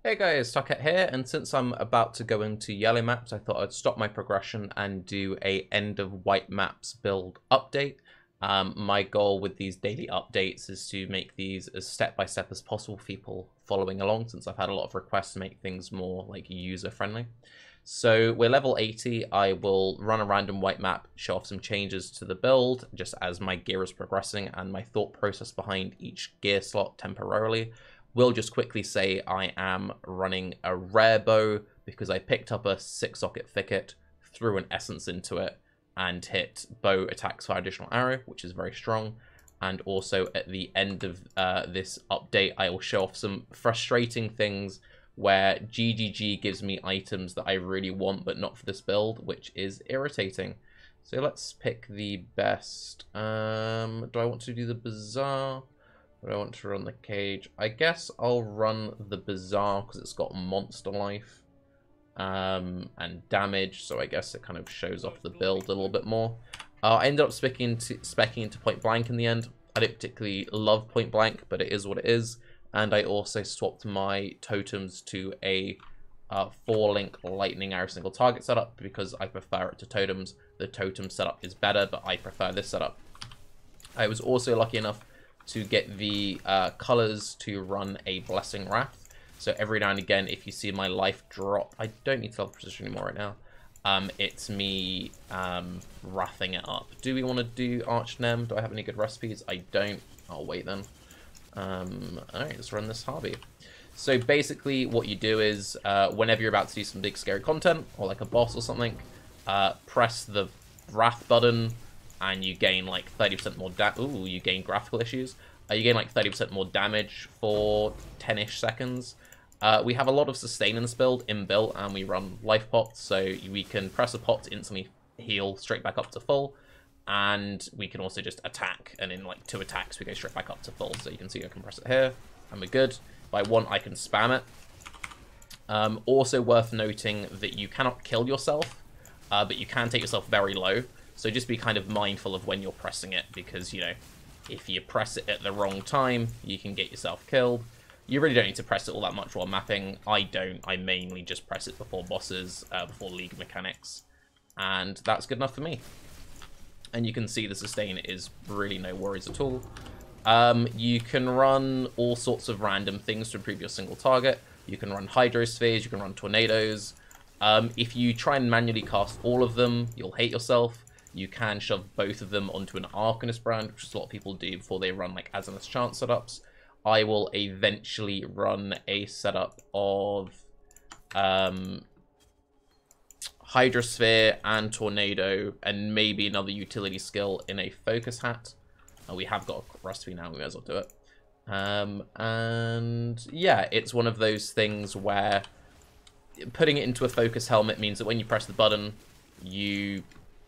Hey guys, Tarke here, and since I'm about to go into yellow maps, I thought I'd stop my progression and do a end of white maps build update. My goal with these daily updates is to make these as step-by-step as possible for people following along, since I've had a lot of requests to make things more like user-friendly. So we're level 80, I will run a random white map, show off some changes to the build, just as my gear is progressing and my thought process behind each gear slot temporarily. Will just quickly say I am running a rare bow because I picked up a 6-socket thicket, threw an essence into it, and hit bow attacks for additional arrow, which is very strong. And also at the end of this update, I will show off some frustrating things where GGG gives me items that I really want, but not for this build, which is irritating. So let's pick the best. Do I want to do the Bazaar? I want to run the cage. I guess I'll run the Bazaar because it's got monster life and damage, so I guess it kind of shows off the build a little bit more. I ended up specking into Point Blank in the end. I don't particularly love Point Blank, but it is what it is. And I also swapped my totems to a 4-link lightning arrow single target setup because I prefer it to totems. The totem setup is better, but I prefer this setup. I was also lucky enough to get the colors to run a Blessing Wrath. So every now and again, if you see my life drop, I don't need to tell the precision anymore right now. It's me wrathing it up. Do we want to do Archnem? Do I have any good recipes? I don't. I'll wait then. Alright, let's run this Harvey. So basically what you do is, whenever you're about to do some big scary content, or like a boss or something, press the Wrath button, and you gain like 30% more ooh, you gain graphical issues. You gain like 30% more damage for 10-ish seconds. We have a lot of sustain in this build, inbuilt, and we run life pots, so we can press a pot to instantly heal straight back up to full. And we can also just attack, and in like 2 attacks, we go straight back up to full. So you can see I can press it here, and we're good. If I want, I can spam it. Also worth noting that you cannot kill yourself, but you can take yourself very low. So just be kind of mindful of when you're pressing it, because, you know, if you press it at the wrong time, you can get yourself killed. You really don't need to press it all that much while mapping. I don't. I mainly just press it before bosses, before League mechanics. And that's good enough for me. And you can see the sustain is really no worries at all. You can run all sorts of random things to improve your single target. You can run Hydrospheres, you can run Tornadoes. If you try and manually cast all of them, you'll hate yourself. You can shove both of them onto an Arcanist brand, which is a lot of people do before they run like Azanus Chance setups. I will eventually run a setup of Hydrosphere and Tornado, and maybe another utility skill in a Focus Hat. We have got a recipe now, we may as well do it. And yeah, it's one of those things where putting it into a Focus Helmet means that when you press the button, you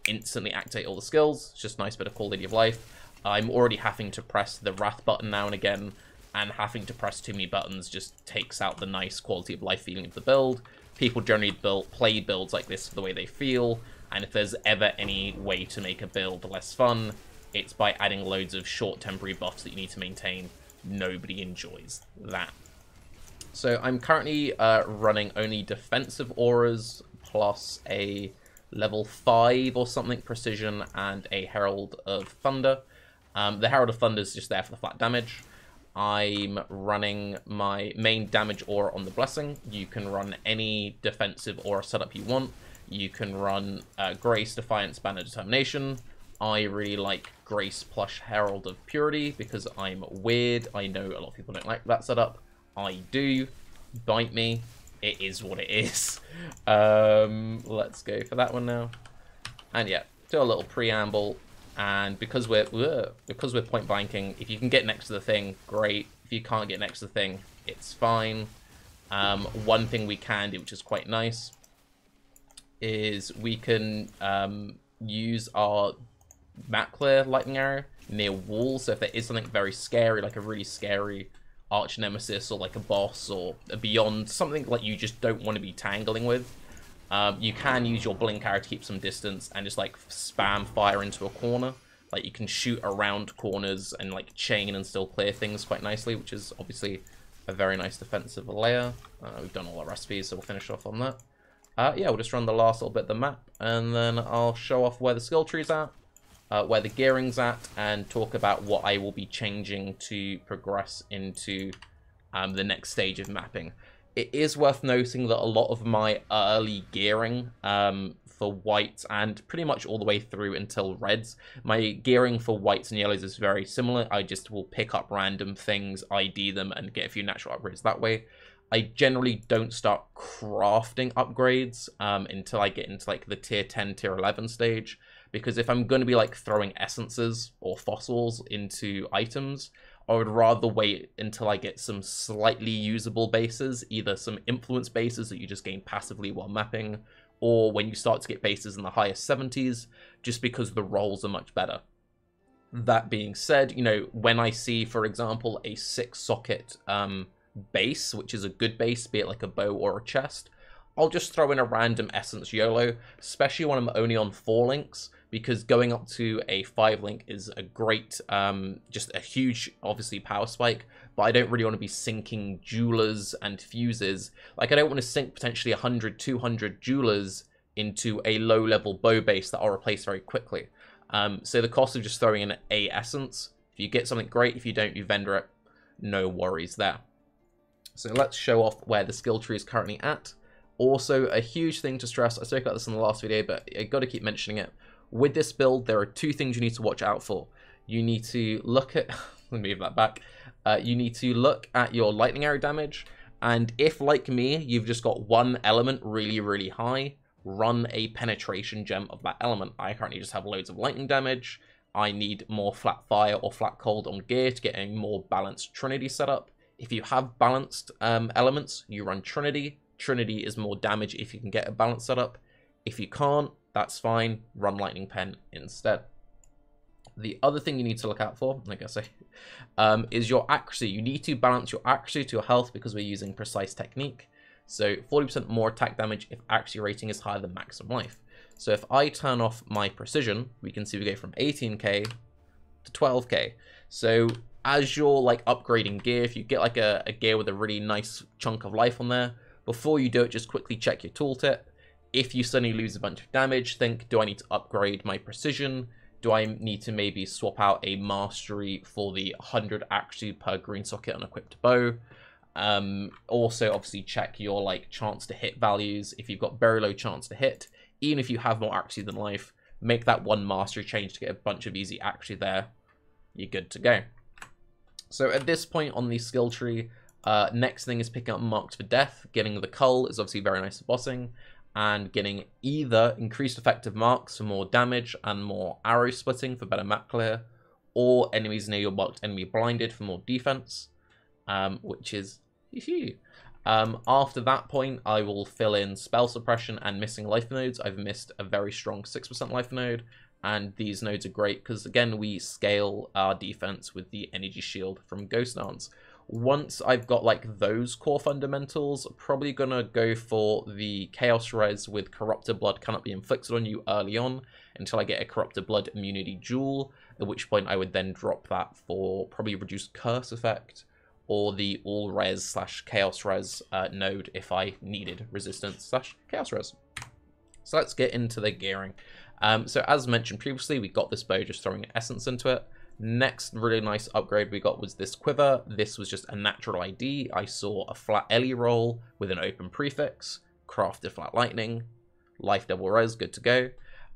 instantly activate all the skills. It's just a nice bit of quality of life. I'm already having to press the Wrath button now and again, and having to press too many buttons just takes out the nice quality of life feeling of the build. People generally play builds like this for the way they feel, and if there's ever any way to make a build less fun, it's by adding loads of short temporary buffs that you need to maintain. Nobody enjoys that. So I'm currently running only defensive auras plus a level 5 or something precision and a Herald of Thunder. The Herald of Thunder is just there for the flat damage. I'm running my main damage aura on the Blessing. You can run any defensive aura setup you want. You can run Grace, Defiance, Banner, Determination. I really like Grace plus Herald of Purity because I'm weird. I know a lot of people don't like that setup. I do. Bite me. It is what it is. Let's go for that one now. And yeah, do a little preamble. And because we're point blanking, if you can get next to the thing, great. If you can't get next to the thing, it's fine. One thing we can do, which is quite nice, is we can use our map clear lightning arrow near walls. So if there is something very scary, like a really scary arch nemesis or like a boss or a beyond, something like you just don't want to be tangling with, you can use your blink arrow to keep some distance and just like spam fire into a corner. Like you can shoot around corners and like chain and still clear things quite nicely, which is obviously a very nice defensive layer. We've done all our recipes, so we'll finish off on that. Yeah, we'll just run the last little bit of the map, and then I'll show off where the skill tree's at, where the gearing's at, and talk about what I will be changing to progress into the next stage of mapping. It is worth noting that a lot of my early gearing for whites and pretty much all the way through until reds, my gearing for whites and yellows is very similar. I just will pick up random things, ID them, and get a few natural upgrades that way. I generally don't start crafting upgrades until I get into like the tier 10, tier 11 stage, because if I'm going to be like throwing essences or fossils into items, I would rather wait until I get some slightly usable bases, either some influence bases that you just gain passively while mapping, or when you start to get bases in the highest 70s, just because the rolls are much better. That being said, you know, when I see, for example, a 6-socket base, which is a good base, be it like a bow or a chest, I'll just throw in a random essence YOLO, especially when I'm only on 4 links, because going up to a 5 link is a great, just a huge, obviously, power spike, but I don't really want to be sinking jewelers and fuses. Like, I don't want to sink potentially 100, 200 jewelers into a low-level bow base that I'll replace very quickly. So the cost of just throwing in a essence, if you get something great, if you don't, you vendor it, no worries there. So let's show off where the skill tree is currently at. Also, a huge thing to stress, I spoke about this in the last video, but I got to keep mentioning it. With this build, there are 2 things you need to watch out for. You need to look at, let me move that back. You need to look at your lightning arrow damage, and if, like me, you've just got one element really, really high, run a penetration gem of that element. I currently just have loads of lightning damage. I need more flat fire or flat cold on gear to get a more balanced Trinity setup. If you have balanced elements, you run Trinity. Trinity is more damage if you can get a balanced setup. If you can't, that's fine, run Lightning Pen instead. The other thing you need to look out for, like I say, is your accuracy. You need to balance your accuracy to your health because we're using precise technique. So 40% more attack damage if accuracy rating is higher than maximum life. So if I turn off my precision, we can see we go from 18k to 12k. So as you're like upgrading gear, if you get like a gear with a really nice chunk of life on there, before you do it, just quickly check your tooltip. If you suddenly lose a bunch of damage, think, do I need to upgrade my precision? Do I need to maybe swap out a mastery for the 100 accuracy per green socket on equipped bow? Also, obviously, check your like chance to hit values. If you've got very low chance to hit, even if you have more accuracy than life, make that one mastery change to get a bunch of easy accuracy there. You're good to go. So at this point on the skill tree, next thing is picking up Marked for Death. Getting the Cull is obviously very nice for bossing, and getting either increased effective marks for more damage and more arrow splitting for better map clear, or enemies near your marked enemy blinded for more defense, which is after that point, I will fill in spell suppression and missing life nodes. I've missed a very strong 6% life node, and these nodes are great because, again, we scale our defense with the energy shield from Ghost Dance. Once I've got like those core fundamentals, probably gonna go for the Chaos Res with Corrupted Blood cannot be inflicted on you early on until I get a Corrupted Blood immunity jewel, at which point I would then drop that for probably reduced Curse effect, or the All Res / Chaos Res node if I needed resistance / Chaos Res. So let's get into the gearing. So as mentioned previously, we got this bow just throwing essence into it. Next really nice upgrade we got was this quiver. This was just a natural ID. I saw a flat Ellie roll with an open prefix, crafted flat lightning, life double res, good to go.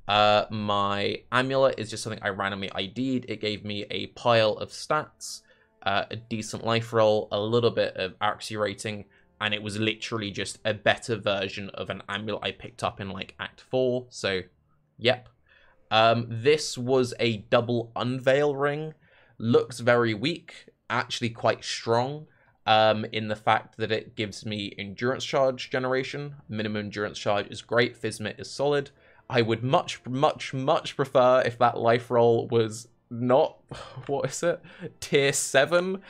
My amulet is just something I randomly ID'd. It gave me a pile of stats, a decent life roll, a little bit of accuracy rating, and it was literally just a better version of an amulet I picked up in like Act 4, so yep. This was a double unveil ring. Looks very weak, actually quite strong, in the fact that it gives me endurance charge generation. Minimum endurance charge is great, Physmit is solid. I would much prefer if that life roll was not, what is it, tier 7.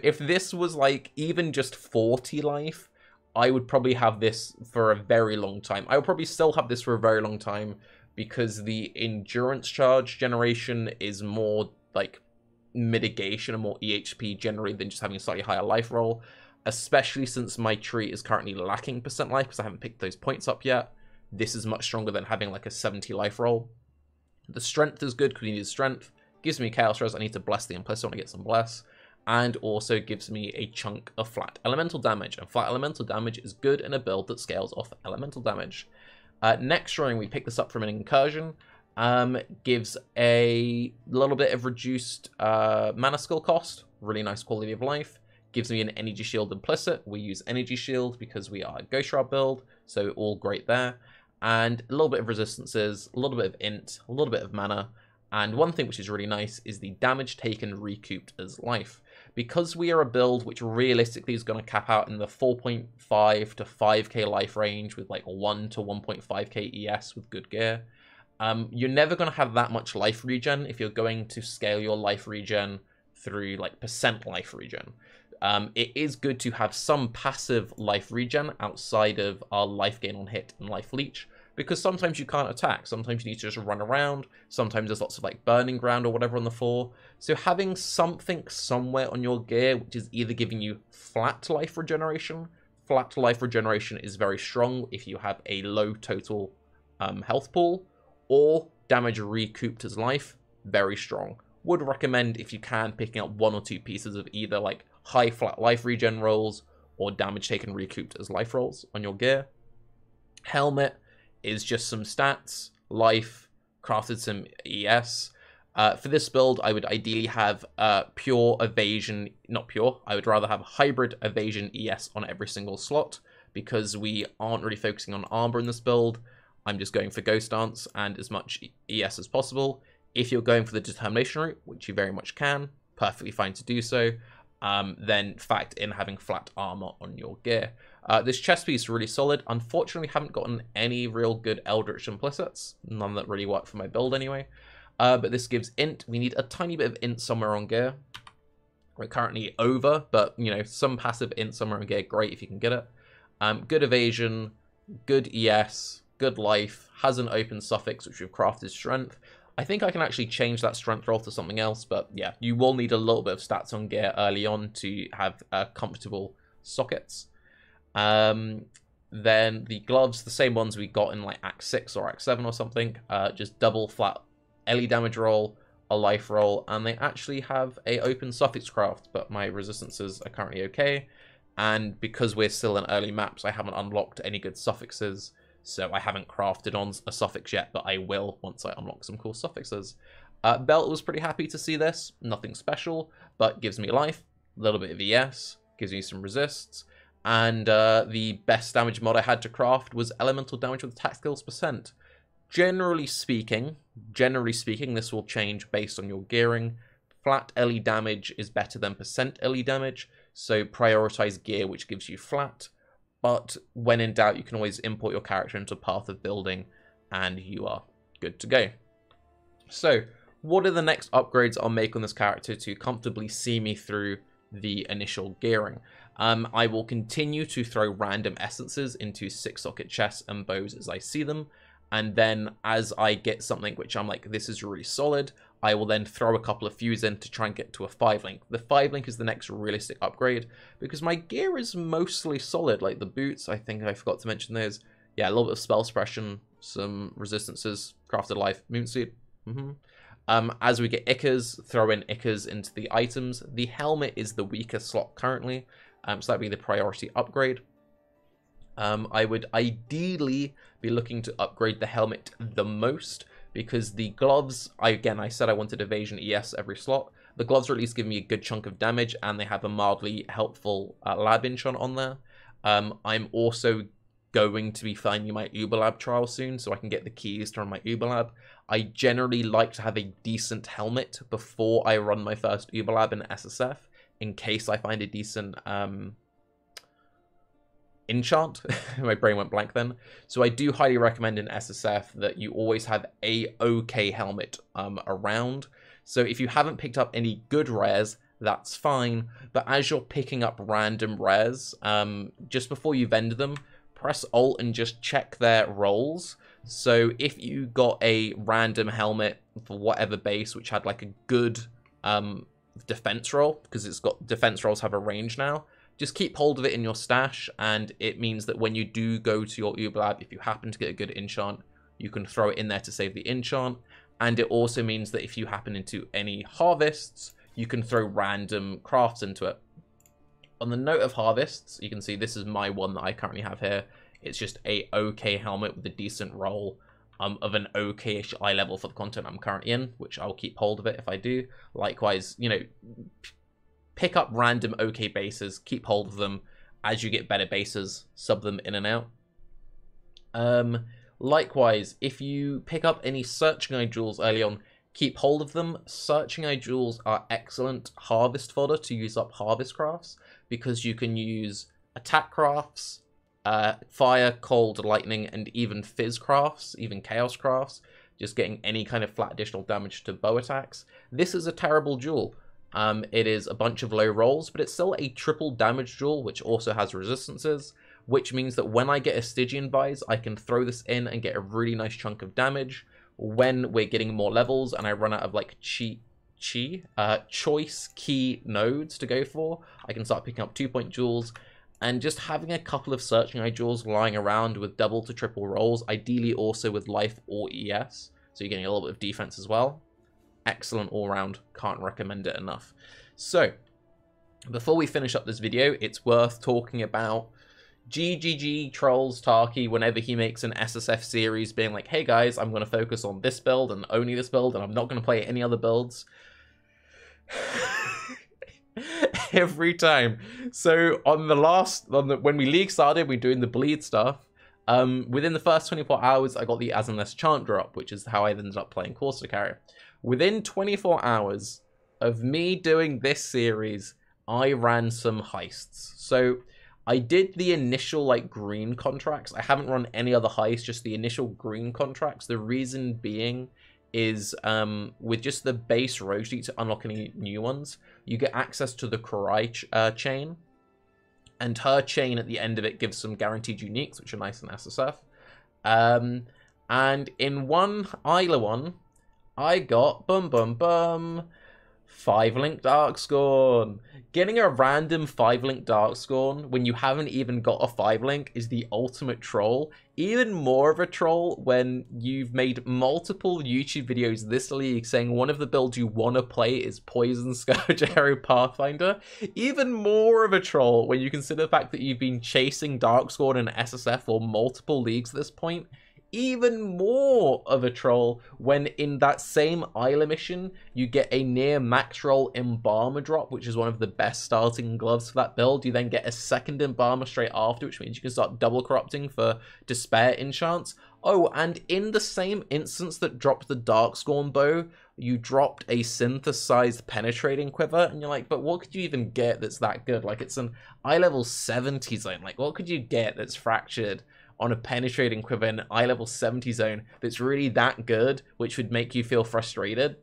If this was like even just 40 life, I would probably have this for a very long time. I would probably still have this for a very long time, because the endurance charge generation is more like mitigation and more EHP generally than just having a slightly higher life roll. especially since my tree is currently lacking percent life because I haven't picked those points up yet. This is much stronger than having like a 70 life roll. The strength is good because we need strength. Gives me chaos res. I need to bless the implicit. I want to get some bless. And also gives me a chunk of flat elemental damage. And flat elemental damage is good in a build that scales off elemental damage. Next run, we pick this up from an incursion. Gives a little bit of reduced mana skill cost. Really nice quality of life. Gives me an energy shield implicit. We use energy shield because we are a Ghost Shroud build. So all great there. And a little bit of resistances, a little bit of int, a little bit of mana. And one thing which is really nice is the damage taken recouped as life. Because we are a build which realistically is going to cap out in the 4.5 to 5k life range with like 1 to 1.5k ES with good gear, you're never going to have that much life regen if you're going to scale your life regen through like percent life regen. It is good to have some passive life regen outside of our life gain on hit and life leech, because sometimes you can't attack, sometimes you need to just run around, sometimes there's lots of like burning ground or whatever on the floor. So having something somewhere on your gear which is either giving you flat life regeneration is very strong if you have a low total health pool, or damage recouped as life, very strong. Would recommend, if you can, picking up 1 or 2 pieces of either like high flat life regen rolls or damage taken recouped as life rolls on your gear. Helmet is just some stats, life, crafted some ES. For this build, I would ideally have pure evasion, not pure, I would rather have hybrid evasion ES on every single slot, because we aren't really focusing on armor in this build. I'm just going for Ghost Dance and as much ES as possible. If you're going for the determination route, which you very much can, perfectly fine to do so, then fact in having flat armor on your gear. This chest piece is really solid. Unfortunately, we haven't gotten any real good Eldritch implicits. None that really work for my build anyway. But this gives int. We need a tiny bit of int somewhere on gear. We're currently over, but you know, some passive int somewhere on gear, great if you can get it. Good evasion, good ES, good life, has an open suffix which we've crafted strength. I think I can actually change that strength roll to something else, but yeah, you will need a little bit of stats on gear early on to have comfortable sockets. Then the gloves, the same ones we got in like Act 6 or Act 7 or something, just double flat LE damage roll, a life roll, and they actually have a open suffix craft, but my resistances are currently okay. And because we're still in early maps, I haven't unlocked any good suffixes, so I haven't crafted on a suffix yet, but I will once I unlock some cool suffixes. Belt was pretty happy to see this. Nothing special, but gives me life, a little bit of ES, gives me some resists, and the best damage mod I had to craft was elemental damage with attack skills percent. Generally speaking, this will change based on your gearing. Flat LE damage is better than percent LE damage, so prioritize gear which gives you flat. But when in doubt, you can always import your character into Path of Building, and you are good to go. So, what are the next upgrades I'll make on this character to comfortably see me through the initial gearing? I will continue to throw random essences into 6-socket chests and bows as I see them, and then as I get something which I'm like, this is really solid, I will then throw a couple of fuse in to try and get to a 5-link. The 5-link is the next realistic upgrade, because my gear is mostly solid, like the boots, I think I forgot to mention those. Yeah, a little bit of spell suppression, some resistances, crafted life, moonsuit. As we get Ickers, throw in Ickers into the items. The helmet is the weakest slot currently, so that'd be the priority upgrade. I would ideally be looking to upgrade the helmet the most, because the gloves, I said I wanted evasion ES every slot. The gloves are at least giving me a good chunk of damage, and they have a mildly helpful lab enchant on there. I'm also going to be finding my Uber Lab trial soon, so I can get the keys to run my Uber Lab. I generally like to have a decent helmet before I run my first Uber Lab in SSF, in case I find a decent enchant. My brain went blank then. So I do highly recommend in SSF that you always have a okay helmet around. So if you haven't picked up any good rares, that's fine. But as you're picking up random rares, just before you vendor them, press Alt and just check their rolls. So if you got a random helmet for whatever base which had like a good defense roll, because it's got defense rolls have a range now, just keep hold of it in your stash, and it means that when you do go to your Uber Lab, if you happen to get a good enchant, you can throw it in there to save the enchant. And it also means that if you happen into any harvests, you can throw random crafts into it. On the note of harvests, you can see this is my one that I currently have here. It's just a okay helmet with a decent roll of an okay-ish eye level for the content I'm currently in, which I'll keep hold of it if I do. Likewise, you know, pick up random okay bases, keep hold of them. As you get better bases, sub them in and out. Likewise, if you pick up any searching eye jewels early on, keep hold of them. Searching eye jewels are excellent harvest fodder to use up harvest crafts, because you can use attack crafts, fire, cold, lightning, and even fizz crafts, even chaos crafts, just getting any kind of flat additional damage to bow attacks. This is a terrible jewel. It is a bunch of low rolls, but it's still a triple damage jewel, which also has resistances, which means that when I get a Stygian Vise, I can throw this in and get a really nice chunk of damage. When we're getting more levels and I run out of like choice key nodes to go for, I can start picking up 2-point jewels. And just having a couple of searching eye jewels lying around with double to triple rolls, ideally also with life or ES, so you're getting a little bit of defense as well. Excellent all round, can't recommend it enough. So, before we finish up this video, it's worth talking about GGG trolls Tarke whenever he makes an SSF series being like, hey guys, I'm going to focus on this build and only this build, and I'm not going to play any other builds. Every time. So on when we league started, we're doing the bleed stuff. Within the first 24 hours, I got the As-Unless chant drop, which is how I ended up playing Corsair Carrier. Within 24 hours of me doing this series, I ran some heists. So I did the initial like green contracts. I haven't run any other heists, just the initial green contracts. The reason being is with just the base rogue to unlock any new ones, you get access to the Kurai chain, and her chain at the end of it gives some guaranteed uniques, which are nice in SSF. And in one Isla one, I got 5-link Darkscorn. Getting a random 5-link Darkscorn when you haven't even got a 5-link is the ultimate troll. Even more of a troll when you've made multiple YouTube videos this league saying one of the builds you want to play is Poison Scourge Arrow Pathfinder. Even more of a troll when you consider the fact that you've been chasing Darkscorn and SSF for multiple leagues at this point. Even more of a troll when in that same Isla mission you get a near max roll Embalmer drop, which is one of the best starting gloves for that build. You then get a second Embalmer straight after, which means you can start double corrupting for Despair enchants. Oh, and in the same instance that dropped the Darkscorn bow, you dropped a synthesized penetrating quiver, and you're like, but what could you even get that's that good? Like, it's an eye level 70 zone. Like, what could you get that's fractured on a penetrating quiver in eye level 70 zone that's really that good, which would make you feel frustrated?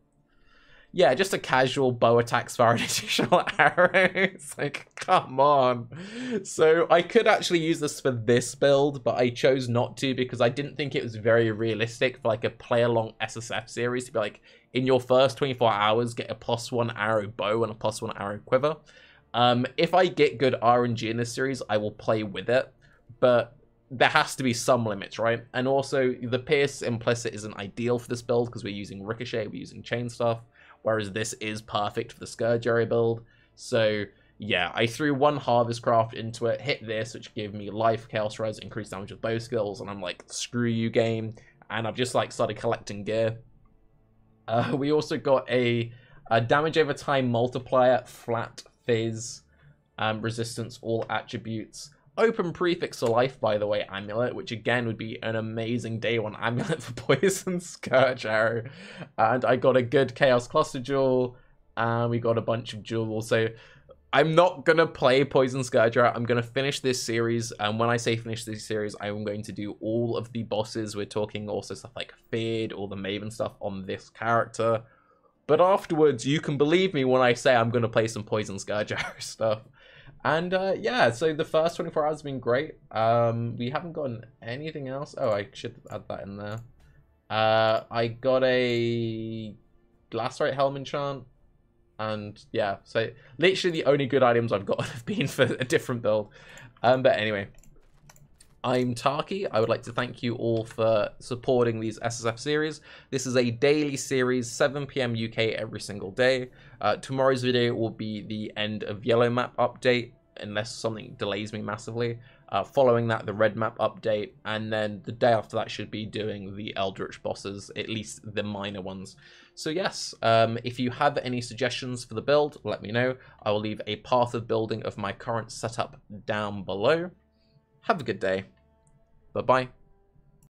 Yeah, just a casual bow attack firing additional arrows. Like, come on. So I could actually use this for this build, but I chose not to because I didn't think it was very realistic for like a play-along SSF series to be like, in your first 24 hours, get a +1 arrow bow and a +1 arrow quiver. If I get good RNG in this series, I will play with it, but there has to be some limits, right? And also, the Pierce implicit isn't ideal for this build because we're using Ricochet, we're using Chain Stuff, whereas this is perfect for the Scourge Area build. So, yeah, I threw one Harvest Craft into it, hit this, which gave me life, Chaos Res, increased damage with bow skills, and I'm like, screw you, game. And I've just, like, started collecting gear. We also got a damage over time multiplier, flat fizz, resistance, all attributes. Open prefix to life, by the way, amulet, which again would be an amazing day one amulet for Poison Scourge Arrow. And I got a good Chaos Cluster Jewel, and we got a bunch of jewels. So I'm not going to play Poison Scourge Arrow. I'm going to finish this series, and when I say finish this series, I'm going to do all of the bosses. We're talking also stuff like Feared, all the Maven stuff on this character. But afterwards, you can believe me when I say I'm going to play some Poison Scourge Arrow stuff. And yeah, so the first 24 hours have been great. We haven't gotten anything else. Oh, I should add that in there. I got a Blasterite Helm enchant. And yeah, so literally the only good items I've got have been for a different build. But anyway, I'm Tarke. I would like to thank you all for supporting these SSF series. This is a daily series, 7 PM UK every single day. Tomorrow's video will be the end of yellow map update, unless something delays me massively. Following that, the red map update, and then the day after that should be doing the Eldritch bosses, at least the minor ones. So yes, if you have any suggestions for the build, let me know. I will leave a path of building of my current setup down below. Have a good day. Bye-bye.